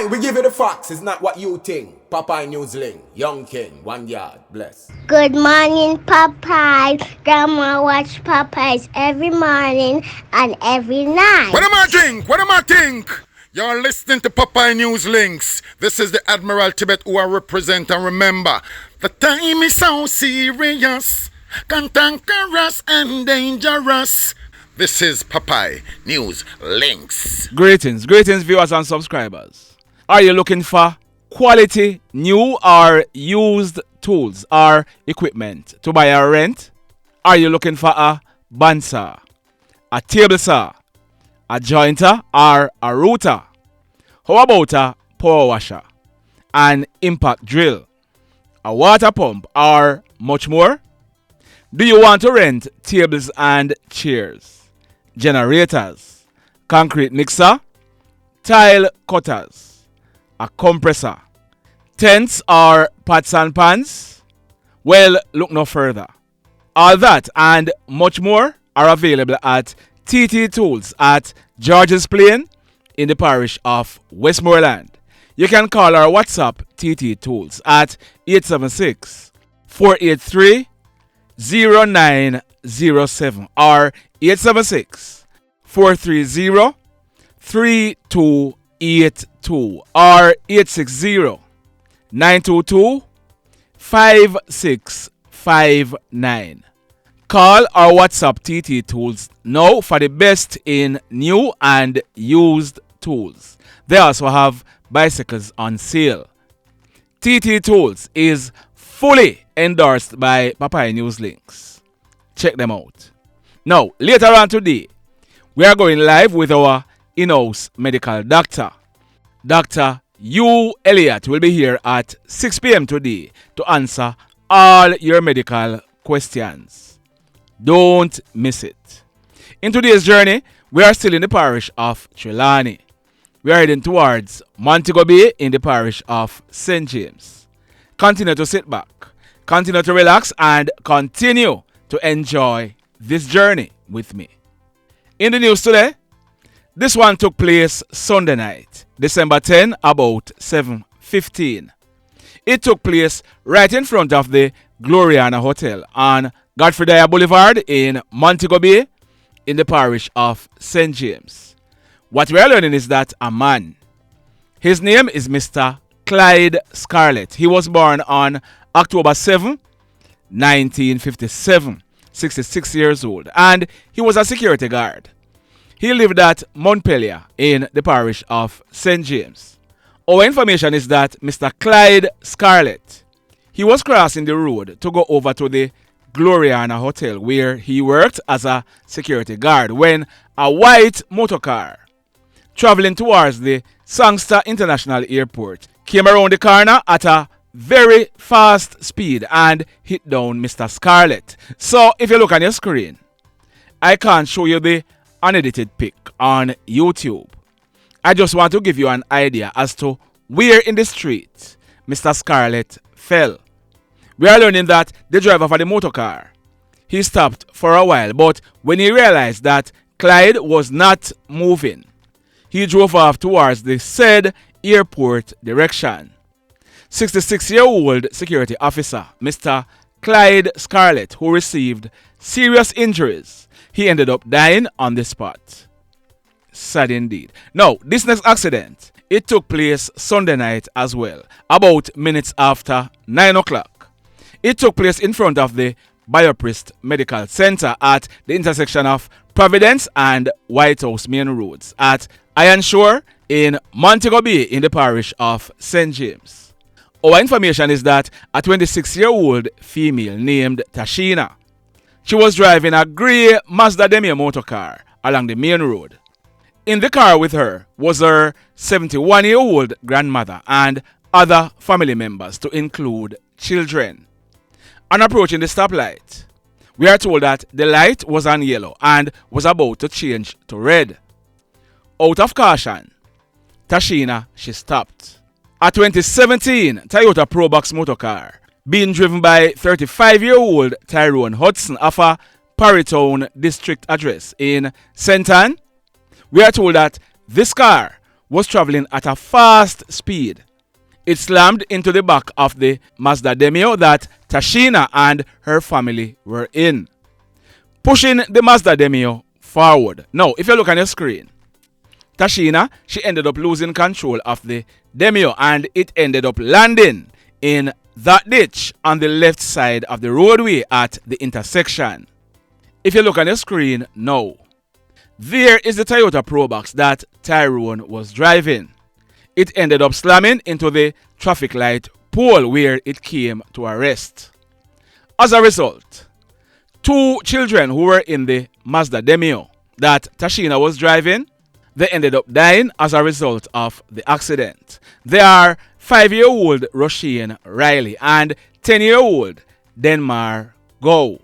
Aye, we give you the facts. It's not what you think. Popeye Newsling, Young King, 1 yard, bless. Good morning, Popeye. Grandma watch Popeyes every morning and every night. What am I drink? What am I think? You're listening to Popeye News Links. This is the Admiral Tibet who I represent, and remember, the time is so serious, cantankerous and dangerous. This is Popeye News Links. Greetings viewers and subscribers. Are you looking for quality new or used tools or equipment to buy or rent? Are you looking for a bandsaw, a table saw, a jointer or a router? How about a power washer, an impact drill, a water pump or much more? Do you want to rent tables and chairs, generators, concrete mixer, tile cutters, a compressor, tents or pots and pans? Well, look no further. All that and much more are available at TT Tools at George's Plain in the parish of Westmoreland. You can call or WhatsApp TT Tools at 876-483-0907 or 876-430-3282 or 860-922-5659. Call or WhatsApp TT Tools now for the best in new and used tools. They also have bicycles on sale. TT Tools is fully endorsed by Popeye News Links. Check them out. Now, later on today, we are going live with our in-house medical doctor. Dr. U. Elliott will be here at 6 p.m. today to answer all your medical questions. Don't miss it. In today's journey, we are still in the parish of Trelawney. We are heading towards Montego Bay in the parish of St. James. Continue to sit back, continue to relax, and continue to enjoy this journey with me. In the news today, this one took place Sunday night, December 10, about 7:15. It took place right in front of the Gloriana Hotel on Godfrey Dyer Boulevard in Montego Bay in the parish of St. James. What we are learning is that a man, his name is Mr. Clyde Scarlett. He was born on October 7, 1957, 66 years old, and he was a security guard. He lived at Montpelier in the parish of St. James. Our information is that Mr. Clyde Scarlett, he was crossing the road to go over to the Gloriana Hotel where he worked as a security guard when a white motorcar traveling towards the Sangster International Airport came around the corner at a very fast speed and hit down Mr. Scarlett. So if you look on your screen, I can't show you the unedited pic on YouTube. I just want to give you an idea as to where in the street Mr. Scarlett fell. We are learning that the driver for the motorcar, he stopped for a while, but when he realized that Clyde was not moving, he drove off towards the said airport direction. 66-year-old security officer, Mr. Clyde Scarlett, who received serious injuries, he ended up dying on the spot. Sad indeed. Now, this next accident, it took place Sunday night as well, about minutes after 9 o'clock. It took place in front of the Bioprist Medical Center at the intersection of Providence and White House Main Roads at Iron Shore in Montego Bay in the parish of St. James. Our information is that a 26-year-old female named Tasheena, she was driving a grey Mazda Demio motorcar along the main road. In the car with her was her 71-year-old grandmother and other family members, to include children. On approaching the stoplight, we are told that the light was on yellow and was about to change to red. Out of caution, Tasheena, she stopped. A 2017 Toyota Probox motorcar being driven by 35-year-old Tyrone Hudson of a Parrytown district address in St. Ann. We are told that this car was traveling at a fast speed. It slammed into the back of the Mazda Demio that Tasheena and her family were in, pushing the Mazda Demio forward. Now, if you look on your screen, Tasheena, she ended up losing control of the Demio and it ended up landing in that ditch on the left side of the roadway at the intersection. If you look on your screen now, there is the Toyota Probox that Tyrone was driving. It ended up slamming into the traffic light pole where it came to a rest. As a result, 2 children who were in the Mazda Demio that Tasheena was driving, they ended up dying as a result of the accident. They are 5-year-old Rushane Riley and 10-year-old Denmar Gough.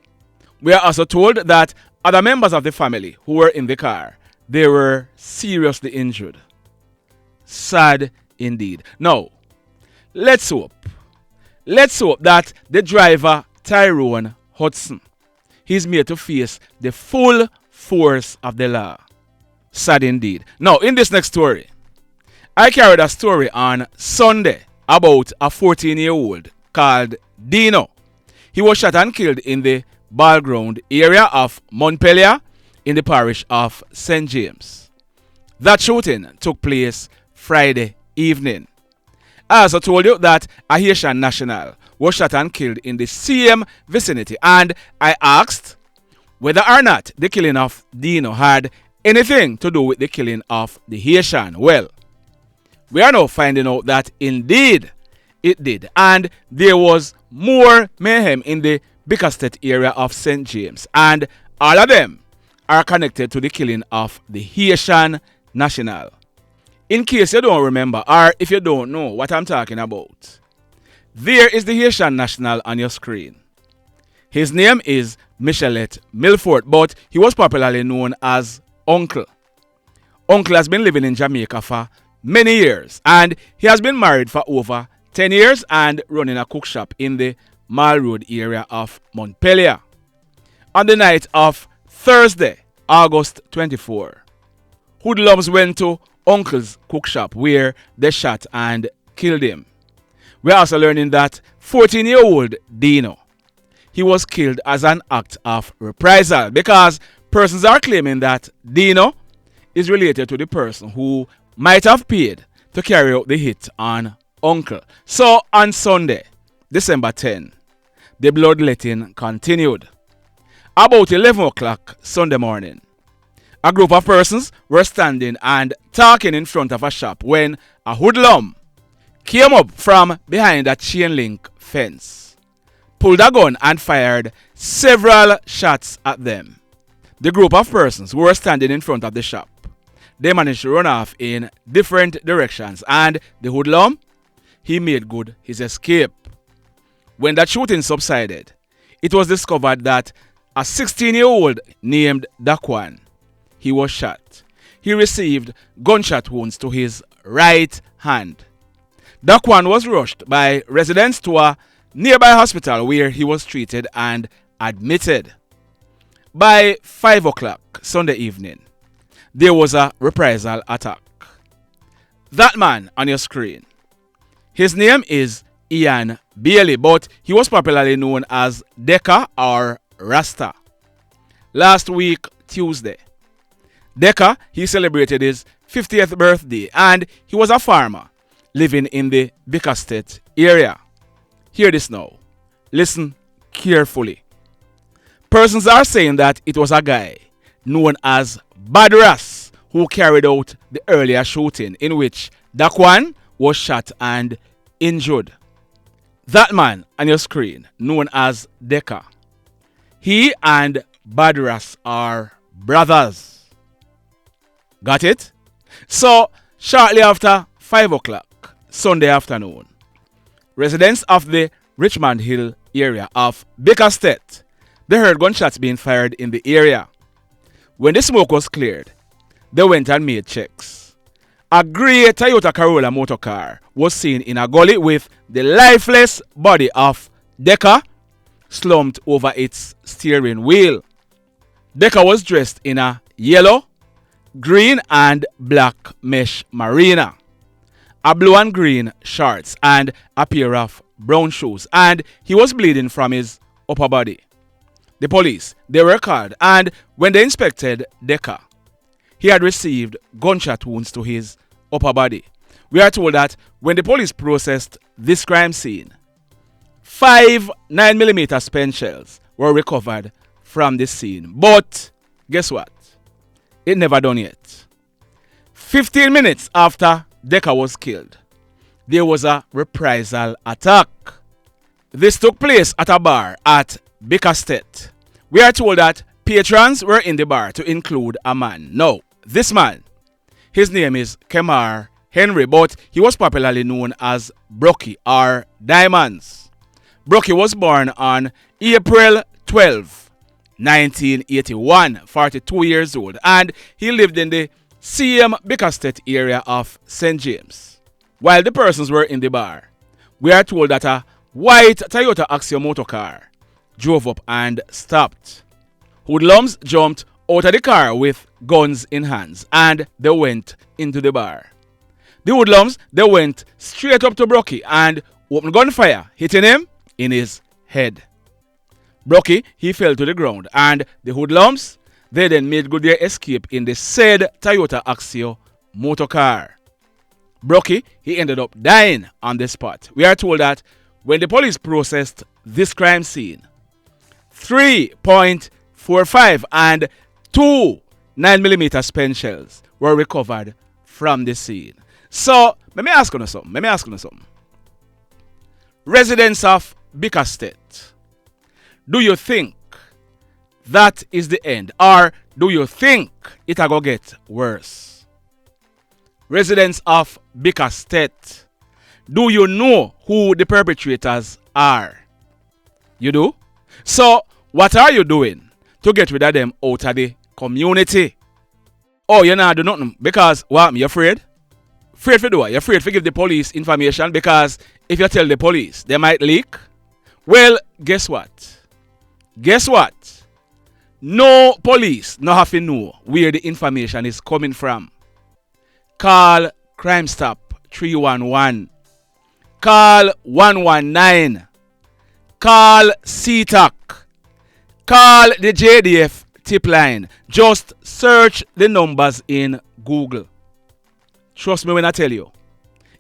We are also told that other members of the family who were in the car, they were seriously injured. Sad indeed. Now, let's hope that the driver Tyrone Hudson, he's made to face the full force of the law. Sad indeed. Now, in this next story, I carried a story on Sunday about a 14-year-old called Dino. He was shot and killed in the ball ground area of Montpelier in the parish of St. James. That shooting took place Friday evening. I also told you that a Haitian national was shot and killed in the same vicinity, and I asked whether or not the killing of Dino had anything to do with the killing of the Haitian. Well, we are now finding out that indeed it did, and there was more mayhem in the Bickerstead area of St. James, and all of them are connected to the killing of the Haitian national. In case you don't remember, or if you don't know what I'm talking about, there is the Haitian national on your screen. His name is Mitchelet Milfort, but he was popularly known as Uncle. Uncle has been living in Jamaica for many years, and he has been married for over 10 years and running a cook shop in the Mall Road area of Montpelier. On the night of Thursday, August 24, Hoodlums went to Uncle's cook shop where they shot and killed him. We are also learning that 14-year-old Dino, he was killed as an act of reprisal because persons are claiming that Dino is related to the person who might have paid to carry out the hit on Uncle. So on Sunday, December 10, the bloodletting continued. About 11 o'clock Sunday morning, a group of persons were standing and talking in front of a shop when a hoodlum came up from behind a chain link fence, pulled a gun and fired several shots at them. The group of persons who were standing in front of the shop, they managed to run off in different directions, and the hoodlum, he made good his escape. When that shooting subsided, it was discovered that a 16-year-old named Decka, he was shot. He received gunshot wounds to his right hand. Decka was rushed by residents to a nearby hospital where he was treated and admitted. By 5 o'clock Sunday evening, there was a reprisal attack. That man on your screen, his name is Ian Bailey, but he was popularly known as Decka or Rasta. Last week, Tuesday, Decka, he celebrated his 50th birthday and he was a farmer living in the Bickerstead area. Hear this now. Listen carefully. Persons are saying that it was a guy known as Badras who carried out the earlier shooting in which Decka was shot and injured. That man on your screen, known as Decka, he and Badras are brothers. Got it? So, shortly after 5 o'clock Sunday afternoon, residents of the Richmond Hill area of Bickerstead, they heard gunshots being fired in the area. When the smoke was cleared, they went and made checks. A grey Toyota Corolla motor car was seen in a gully with the lifeless body of Decka slumped over its steering wheel. Decka was dressed in a yellow, green and black mesh marina, a blue and green shorts, and a pair of brown shoes, and he was bleeding from his upper body. The police, they were called, and when they inspected Decka, he had received gunshot wounds to his upper body. We are told that when the police processed this crime scene, 5 9mm spent shells were recovered from the scene. But guess what? It never done yet. 15 minutes after Decka was killed, there was a reprisal attack. This took place at a bar at Bickerstead. We are told that patrons were in the bar to include a man. Now, this man, his name is Kemar Henry, but he was popularly known as Brukky or Diamonds. Brukky was born on April 12, 1981, 42 years old, and he lived in the same Bickerstead area of St. James. While the persons were in the bar, we are told that a white Toyota Axio motor car drove up and stopped. Hoodlums jumped out of the car with guns in hands and they went into the bar. The hoodlums, they went straight up to Brukky and opened gunfire, hitting him in his head. Brukky, he fell to the ground, and the hoodlums, they then made good their escape in the said Toyota Axio motor car. Brukky, he ended up dying on the spot. We are told that when the police processed this crime scene, 3.45 and 2 9mm spent shells were recovered from the scene. So, let me ask you something. Residents of Bickerstead, do you think that is the end, or do you think it'll go get worse? Residents of Bickerstead, do you know who the perpetrators are? You do? So, what are you doing to get rid of them out of the community? Oh, you're not doing nothing because what? You're afraid? Afraid for do what? You're afraid to give the police information because if you tell the police, they might leak? Well, guess what? No police no have to know where the information is coming from. Call Crime Stop 311. Call 119. Call CTAC. Call the JDF tip line. Just search the numbers in Google. Trust me when I tell you.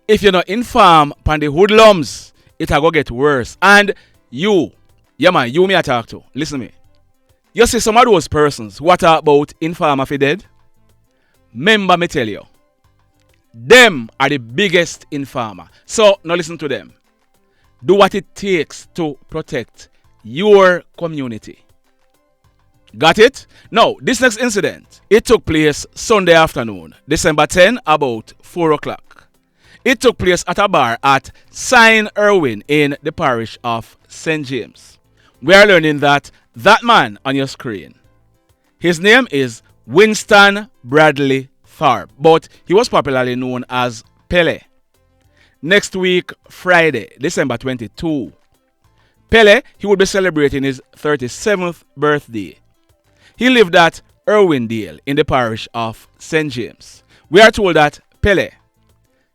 If you're not informed on the hoodlums, it'll go get worse. And you me I talk to. Listen to me. You see some of those persons who are talk about informer for dead? Remember me tell you. Them are the biggest informer. So now listen to them. Do what it takes to protect your community. Got it? Now, this next incident, it took place Sunday afternoon, December 10, about 4 o'clock. It took place at a bar at St. Irwin in the parish of St. James. We are learning that man on your screen, his name is Winston Bradley Thorpe, but he was popularly known as Pele. Next week, Friday, December 22, Pele, he would be celebrating his 37th birthday. He lived at Irwindale in the parish of St. James. We are told that Pele,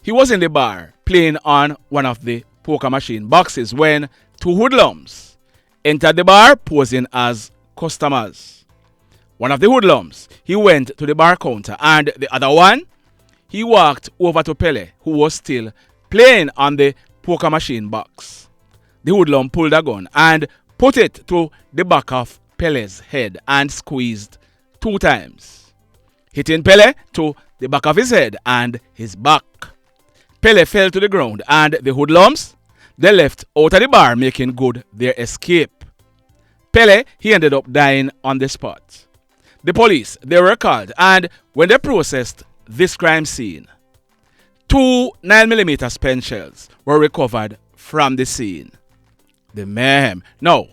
he was in the bar playing on one of the poker machine boxes when 2 hoodlums entered the bar posing as customers. One of the hoodlums, he went to the bar counter, and the other one, he walked over to Pele, who was still playing on the poker machine box. The hoodlum pulled a gun and put it to the back of Pele's head and squeezed 2 times, hitting Pele to the back of his head and his back. Pele fell to the ground, and the hoodlums, they left out of the bar making good their escape. Pele, he ended up dying on the spot. The police, they were called, and when they processed this crime scene, 2 9mm spent shells were recovered from the scene. The mayhem. Now,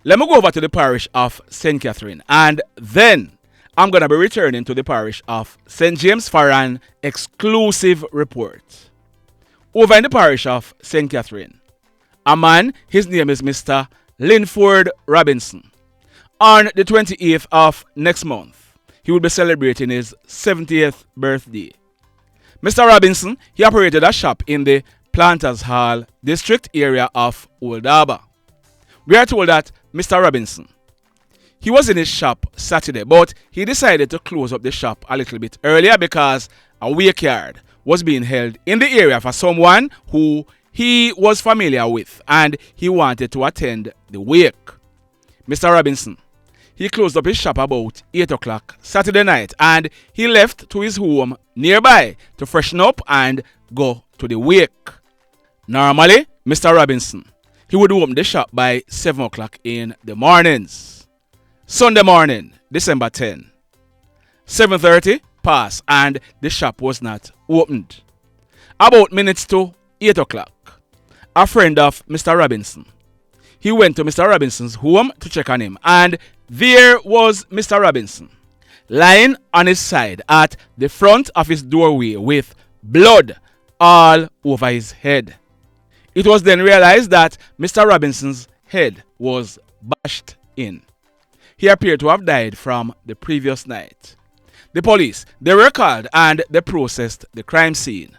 let me go over to the parish of St. Catherine, and then I'm going to be returning to the parish of St. James for an exclusive report. Over in the parish of St. Catherine, a man, his name is Mr. Linford Robinson. On the 28th of next month, he would be celebrating his 70th birthday. Mr. Robinson, he operated a shop in the Planters Hall district area of Old Harbour. We are told that Mr. Robinson, he was in his shop Saturday, but he decided to close up the shop a little bit earlier because a wake yard was being held in the area for someone who he was familiar with and he wanted to attend the wake. Mr. Robinson, he closed up his shop about 8 o'clock Saturday night and he left to his home nearby to freshen up and go to the wake. Normally, Mr. Robinson, he would open the shop by 7 o'clock in the mornings. Sunday morning, December 10. 7:30 passed and the shop was not opened. About minutes to 8 o'clock, a friend of Mr. Robinson, he went to Mr. Robinson's home to check on him and there was Mr. Robinson lying on his side at the front of his doorway with blood all over his head. It was then realized that Mr. Robinson's head was bashed in. He appeared to have died from the previous night. The police, they were called and they processed the crime scene.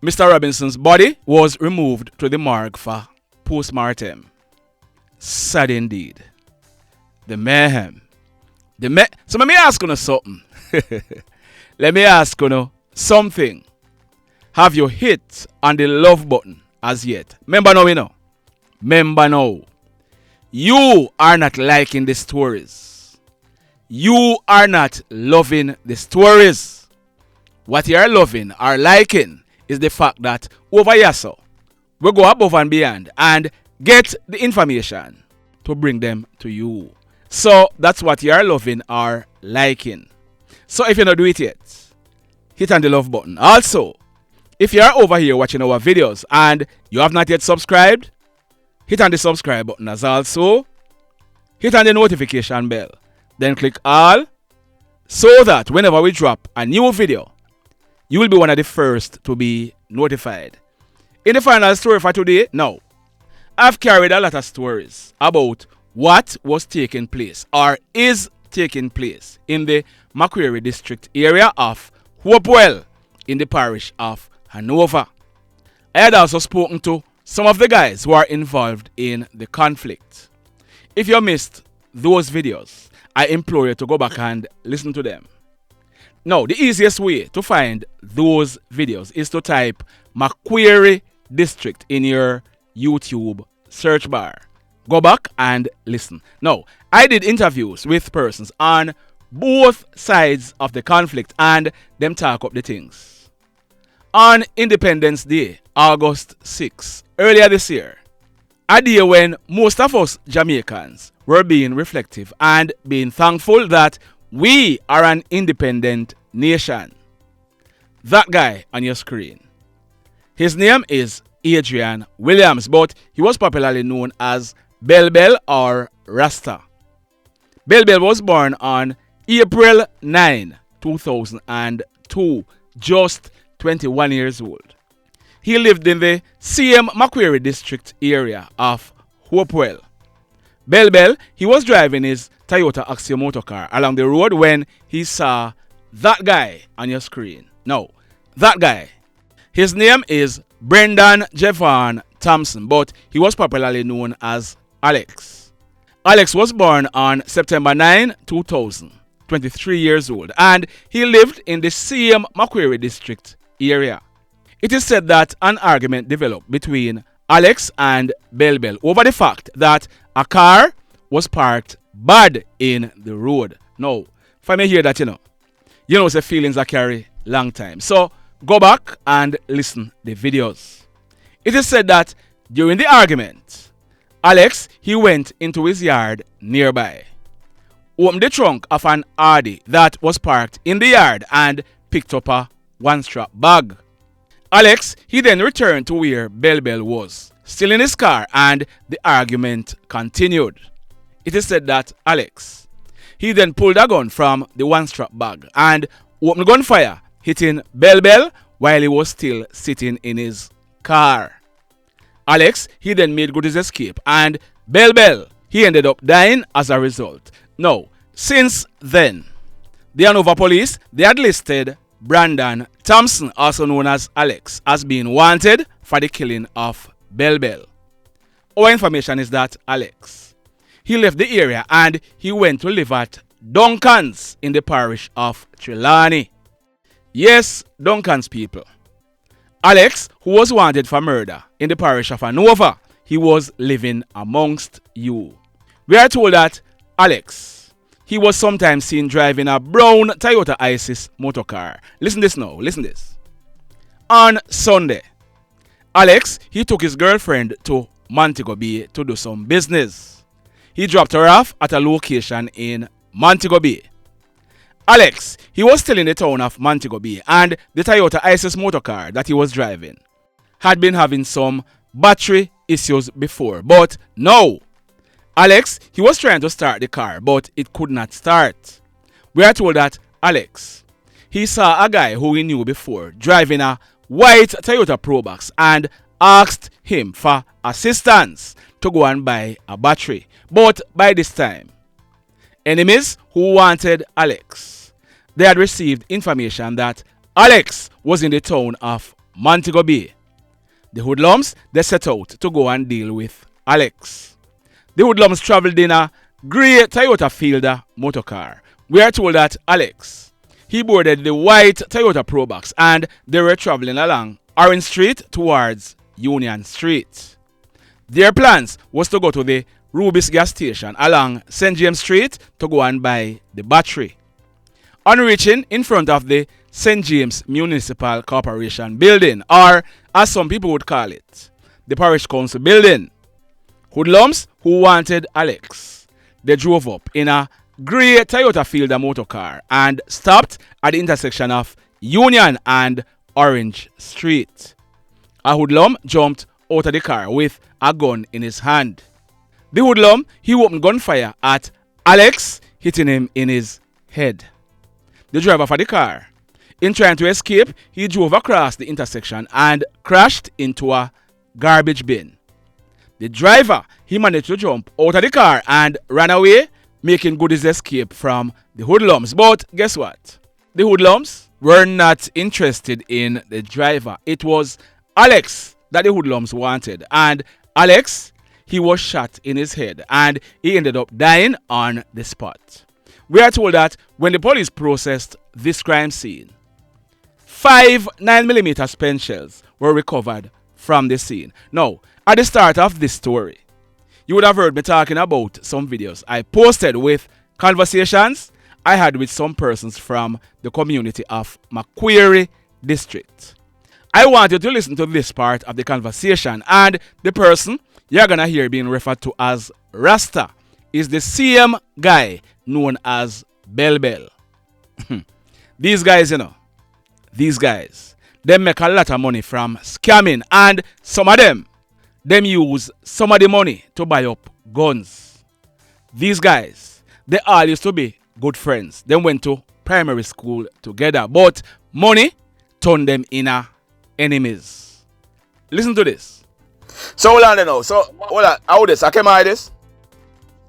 Mr. Robinson's body was removed to the morgue for post-mortem. Sad indeed. The mayhem. So let me ask you something. Let me ask you something. Have you hit on the love button as yet? Remember now, Remember now. You are not liking the stories. You are not loving the stories. What you are loving or liking is the fact that over here, so we go above and beyond and get the information to bring them to you. So that's what you are loving or liking. So if you don't do it yet, hit on the love button. Also, if you are over here watching our videos and you have not yet subscribed, hit on the subscribe button as also. Hit on the notification bell. Then click all so that whenever we drop a new video, you will be one of the first to be notified. In the final story for today, now, I've carried a lot of stories about what was taking place or is taking place in the McQuarie district area of Hopewell in the parish of Hanover. I had also spoken to some of the guys who are involved in the conflict. If you missed those videos, I implore you to go back and listen to them. Now, the easiest way to find those videos is to type McQuarie district in your YouTube search bar. Go back and listen. Now, I did interviews with persons on both sides of the conflict and them talk up the things. On Independence Day, August 6, earlier this year, a day when most of us Jamaicans were being reflective and being thankful that we are an independent nation. That guy on your screen, his name is Adrian Williams, but he was popularly known as Bell Bell or Rasta. Bell Bell was born on April 9, 2002, just 21 years old. He lived in the same McQuarie district area of Hopewell. Bell Bell, he was driving his Toyota Axio motor car along the road when he saw that guy on your screen. No, that guy. His name is Brendan Jevaughn Thompson, but he was popularly known as Alex. Alex was born on September 9, 2000, 23 years old, and he lived in the same McQuarie district area. It is said that an argument developed between Alex and Bell Bell over the fact that a car was parked bad in the road. Now, if I may hear that, say feelings are carry long time. So, go back and listen the videos. It is said that during the argument, Alex, he went into his yard nearby, opened the trunk of an Audi that was parked in the yard and picked up a one-strap bag. Alex, he then returned to where Bell Bell was, still in his car, and the argument continued. It is said that Alex, he then pulled a gun from the one-strap bag and opened gunfire, hitting Bell Bell while he was still sitting in his car. Alex, he then made good his escape, and Bell Bell, he ended up dying as a result. Now, since then, The Hanover police, they had listed Brandon Thompson, also known as Alex, as being wanted for the killing of Bell Bell. Our information is that Alex, he left the area and he went to live at Duncan's in the parish of Trelawney. Yes, Duncan's people. Alex, who was wanted for murder in the parish of Hanover, he was living amongst you. We are told that Alex, he was sometimes seen driving a brown Toyota Isis motorcar. Listen this now, listen this. On Sunday, Alex, he took his girlfriend to Montego Bay to do some business. He dropped her off at a location in Montego Bay. Alex, he was still in the town of Montego Bay, and the Toyota Isis motorcar that he was driving had been having some battery issues before. But no, Alex, he was trying to start the car, but it could not start. We are told that Alex, he saw a guy who he knew before driving a white Toyota Probox and asked him for assistance to go and buy a battery. But by this time, enemies who wanted Alex, they had received information that Alex was in the town of Montego Bay. The Hoodlums, they set out to go and deal with Alex. The Hoodlums traveled in a grey Toyota Fielder motorcar. We are told that Alex, he boarded the white Toyota Probox and they were traveling along Orange Street towards Union Street. Their plans was to go to the Rubis gas station along St. James Street to go and buy the battery. On reaching in front of the St. James Municipal Corporation building, or as some people would call it, the Parish Council building, Hoodlums who wanted Alex, they drove up in a grey Toyota Fielder motorcar and stopped at the intersection of Union and Orange Street. A hoodlum jumped out of the car with a gun in his hand. The hoodlum, he opened gunfire at Alex, hitting him in his head. The driver for the car, in trying to escape, he drove across the intersection and crashed into a garbage bin. The driver, he managed to jump out of the car and ran away, making good his escape from the hoodlums. But guess what? The hoodlums were not interested in the driver. It was Alex that the hoodlums wanted. And Alex, he was shot in his head and he ended up dying on the spot. We are told that when the police processed this crime scene, 5 9mm spent shells were recovered from the scene. Now, at the start of this story, you would have heard me talking about some videos I posted with conversations I had with some persons from the community of McQuarie district. I want you to listen to this part of the conversation, and the person you're gonna hear being referred to as Rasta is the same guy known as Bell Bell. These guys, they make a lot of money from scamming, and some of them use some of the money to buy up guns. These guys, they all used to be good friends. They went to primary school together, but money turned them into enemies. Listen to this. So hold on now. So hold on. How this? I came out this?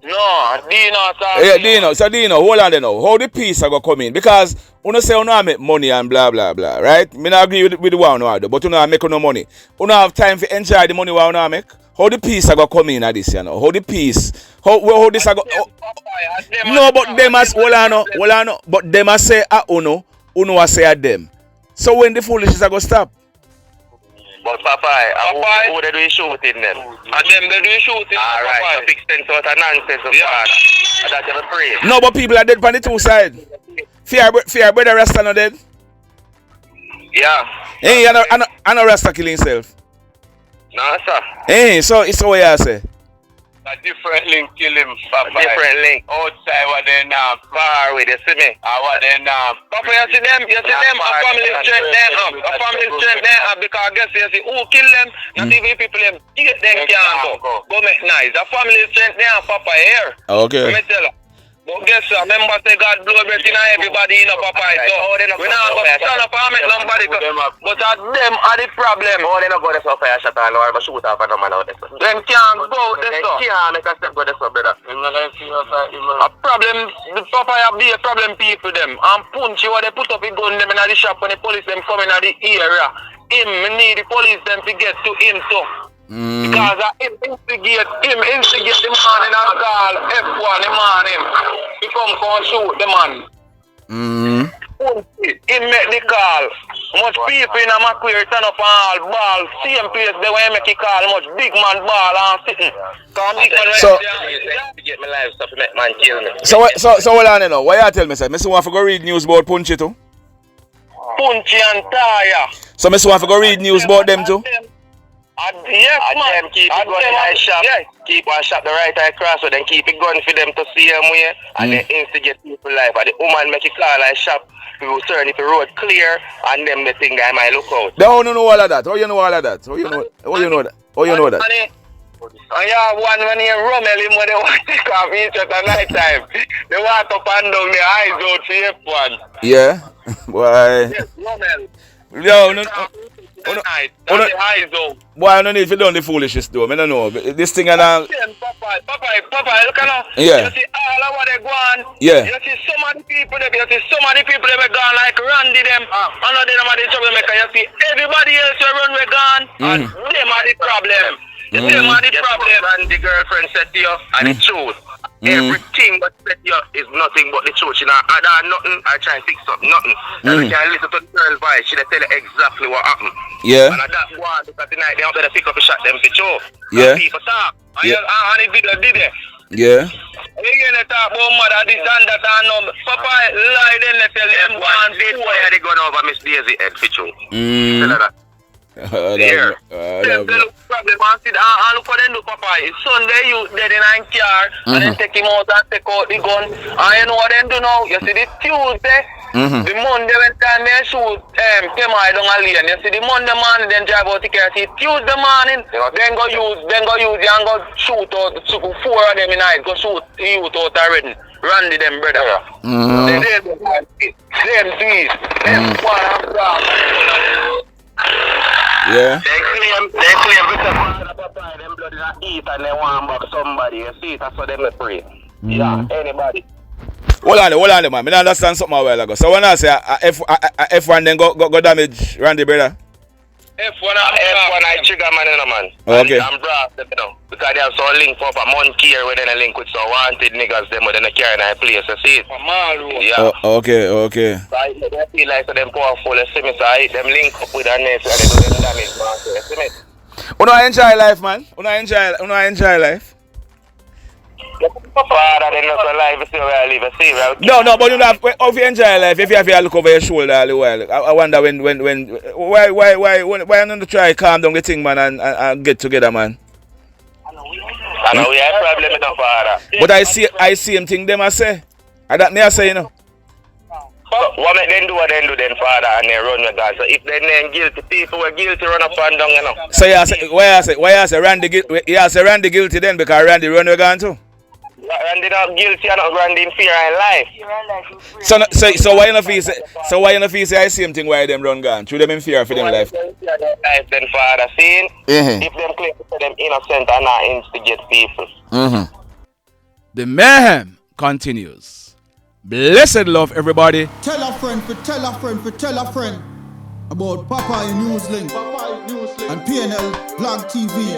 No, Dino. Yeah, Dino. So Dino, hold on now. How the peace are gonna come in? Because you say you don't make money and blah blah blah, right? Me not agree with the one you do, but you don't make no money. You don't have time to enjoy the money you don't make. How the peace are gonna come in at this, you know? How the peace? How this are gonna? No, but them as hold on. But them as say uno as say at them. So when the foolishness are gonna stop? But Papa, who they do shooting them? And them they do shooting. Alright, so fix things out of nonsense of father. That's your praise. No, but people are dead on the two sides. Fear brother Rasta not dead? Yeah. Hey, I know Rasta kill himself. No, sir. Hey, so it's all you say. A different link kill him, Papa. A different link. Outside what they now far away, you see me? What they now. Papa, you see them, a family strength there, because I guess you see who kill them, not even people them get them can't go make nice. A family strength there, Papa, here. Okay. Let me tell you. But guess what? Remember, say God blow everything and everybody in a Papa. So we not go stand up and make nobody. But them are the problem. Oh, they not go to the fire shot and or shoot off and no man out there. Them can't go there. They can't make a step go there, brother. A problem. The Papa have be a problem people them. And punch you when they put up a gun them in the shop when the police them come in the area. Him need the police them to get to him too. Because him instigate the man in a call F1 the man him. He come shoot the man. He make the call. Much people in a McQuarie turn up all ball. Same place they want to make a call. Much big man ball and sitting. So get my life stuff make man kill me. So hold on you know. Why you tell me say? Mr. want to go read news about Punchy too? Punchy and Taya. So Mr. want to go read news about them too? Yes, man. Keep it going in the shop. Yes. Keep one shop the right eye cross, so then keep it going for them to see them way. And then instigate people life. And the woman make it call like shop. We will turn if the road clear, and them the thing I might look out. They don't know all of that. How you know all of that? How you know that? How you know that? And you have one when you rummel him when they want to take off each at night time. They want to pan down the eyes out for F1. Yeah? Why? Yes, rummel. Yo, no. Boy, I don't need to do the foolishness though. I don't know. This thing and Papa, look at yeah. You see all of what they go on. Yeah. You see so many people they are gone like Randy them. I know them are the troublemaker. You see everybody else who run we gone. And them are the problem. Them are the problem. And the girlfriend said to you, and the truth. Everything but said to you is nothing but the truth. You know, nothing. I try and fix up nothing. And you can listen to the girl's voice. She tell you exactly what happened. Yeah. And that's why because tonight they have to pick up a shot them to show. Yeah. People talk. And the video did it. Yeah. Again, they talk about mother, this and that and Papa lie then they tell them one day why they gone over Miss Daisy head for you. Tell her that. There. They look problem and sit and look for them do Papa. Sunday you dead in a car and then take him out and take out the gun. And you know what they do now? You see the Tuesday, the Monday when time they shoot Kemar down a lane. You see the Monday morning then drive out the car. See Tuesday morning then go use and go shoot out 4 of them in night. Go shoot youth out already. Randy them brother. Them do it. Them one and yeah. They claim because Papa them blood is eat and they want back somebody. You see, that's what them pray. Yeah, anybody. Hold on, man. I don't understand something a while ago. So when I say F1 then go damage Randy brother? F1 I trigger man. Okay. I'm brass them, you know. Because they have some link up a month here where they link with some wanted niggas them within the car in a place. You see it? Yeah. Okay. So I feel like so them powerful. You see me? So I them link up with their name so they do the damage, man. You see me? Una enjoy life, man. Una enjoy life. Father, they not alive. You see where I live. You see where I live. No, but you know, if you enjoy life, if you have to look over your shoulder all the while, I wonder why you not try to calm down the thing, man, and get together, man. I know we have a problem with the father. But I see him thing them I say. And that me I say, you know. What make them do what they do then, father, and they run with God. So if they name guilty, people were guilty, run up and down, you know. So why I say Randy guilty then because Randy run with God too? Randy not guilty, and not Randy in fear and life. So why you not feel say I see him thing why them run gone? Through them in fear for them life. Life then, father, seeing if them claim to them innocent and not instigate people. The mayhem continues. Blessed love, everybody. Tell a friend about Papa in Newslink and PNL Blog TV.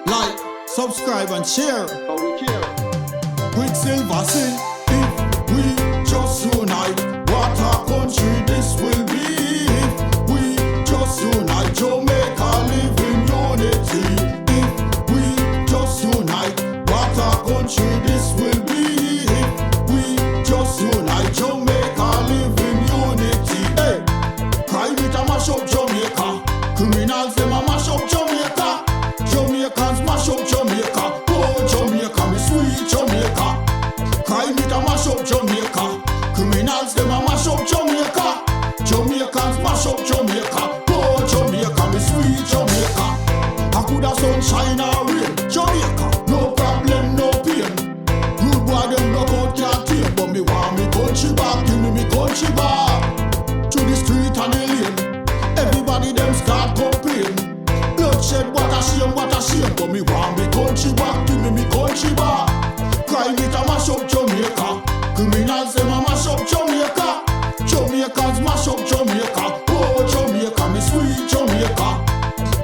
Like, subscribe and share. Quicksilver sing, if we just unite, what a country this will be. If we just unite, Jamaica live in unity. If we just unite, what a country this will be. If we just unite, Jamaica live in unity. Hey, crime it a mash up Jamaica. Criminals them a mash up Jamaica. Jamaicans mash up Jamaica. Oh Jamaica, me sweet Jamaica. Crime it a mash up Jamaica. Criminals them a mash up Jamaica. Jamaicans mash up Jamaica. Oh Jamaica, me sweet Jamaica. I coulda sunshine or rain. Jamaica, no problem, no pain. Rude boy them knock out country bar, to the street and the lane. Everybody them start complain. Bloodshed, what a shame, what a shame. But me want me country back, give me country bar. Crime it a mash up Jamaica. Criminals them a mash up Jamaica. Jamaicans mash up Jamaica. Oh Jamaica, me sweet Jamaica.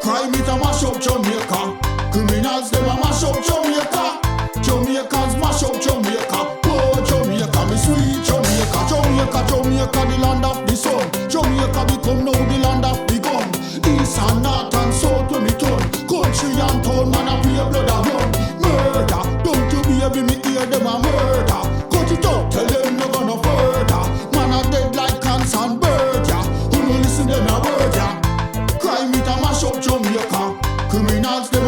Crime it a mash up Jamaica. Criminals them a mash up Jamaica. Jamaicans mash up Jamaica. Oh Jamaica, me sweet Jamaica. Jamaica, Jamaica, the land of the sun. Jamaica become now the land of the gun. East and north and south when me turn. Country and town, man a pay blood a run. Murder, don't you baby me hear them a murder. Cut it out, tell them no gonna further. Man a dead like cans and bird, yeah. Who no listen them a word, yeah. Crime it a mash up Jamaica. Criminals them